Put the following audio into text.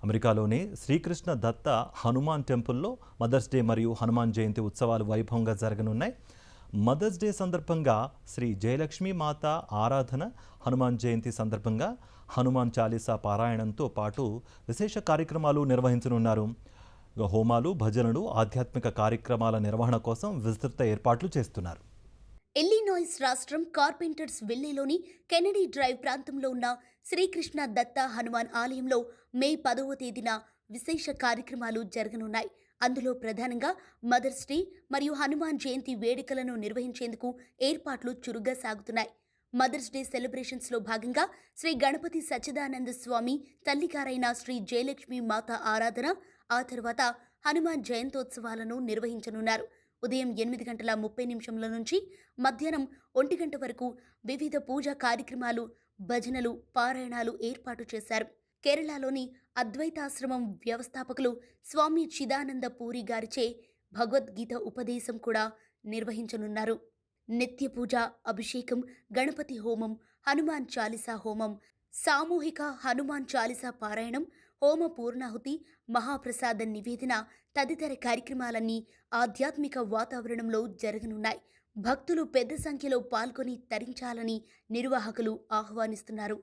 అమెరికాలోని శ్రీకృష్ణ దత్త హనుమాన్ టెంపుల్లో mothers day మరియు హనుమాన్ జయంతి ఉత్సవాలు వైభవంగా జరగనున్నాయి. మదర్స్ డే సందర్భంగా శ్రీ జయలక్ష్మీ మాత ఆరాధన, హనుమాన్ జయంతి సందర్భంగా హనుమాన్ చాలీసా పారాయణంతో పాటు విశేష కార్యక్రమాలు నిర్వహించనున్నారు. హోమాలు, భజనలు, ఆధ్యాత్మిక కార్యక్రమాల నిర్వహణ కోసం విస్తృత ఏర్పాట్లు చేస్తున్నారు. ఇల్లినాయిస్ రాష్ట్రం కార్పెంటర్స్ విల్లేలోని కెనడీ డ్రైవ్ ప్రాంతంలో ఉన్న శ్రీకృష్ణ దత్త హనుమాన్ ఆలయంలో మే 10వ తేదీన విశేష కార్యక్రమాలు జరగనున్నాయి. అందులో ప్రధానంగా మదర్స్ డే మరియు హనుమాన్ జయంతి వేడుకలను నిర్వహించేందుకు ఏర్పాట్లు చురుగ్గా సాగుతున్నాయి. మదర్స్ డే సెలబ్రేషన్స్లో భాగంగా శ్రీ గణపతి సచ్చిదానంద స్వామి తల్లిగారైన శ్రీ జయలక్ష్మి మాత ఆరాధన, ఆ తర్వాత హనుమాన్ జయంతోత్సవాలను నిర్వహించనున్నారు. ఉదయం 8:30 నుంచి మధ్యాహ్నం 1 గంట వరకు వివిధ పూజా కార్యక్రమాలు, భజనలు, పారాయణాలు ఏర్పాటు చేశారు. కేరళలోని అద్వైతాశ్రమం వ్యవస్థాపకులు స్వామి చిదానంద పూరి గారిచే భగవద్గీత ఉపదేశం కూడా నిర్వహించనున్నారు. నిత్య పూజ, అభిషేకం, గణపతి హోమం, హనుమాన్ చాలీసా హోమం, సామూహిక హనుమాన్ చాలీసా పారాయణం, హోమ పూర్ణాహుతి, మహాప్రసాద నివేదన తదితర కార్యక్రమాలన్నీ ఆధ్యాత్మిక వాతావరణంలో జరగనున్నాయి. భక్తులు పెద్ద సంఖ్యలో పాల్గొని తరించాలని నిర్వాహకులు ఆహ్వానిస్తున్నారు.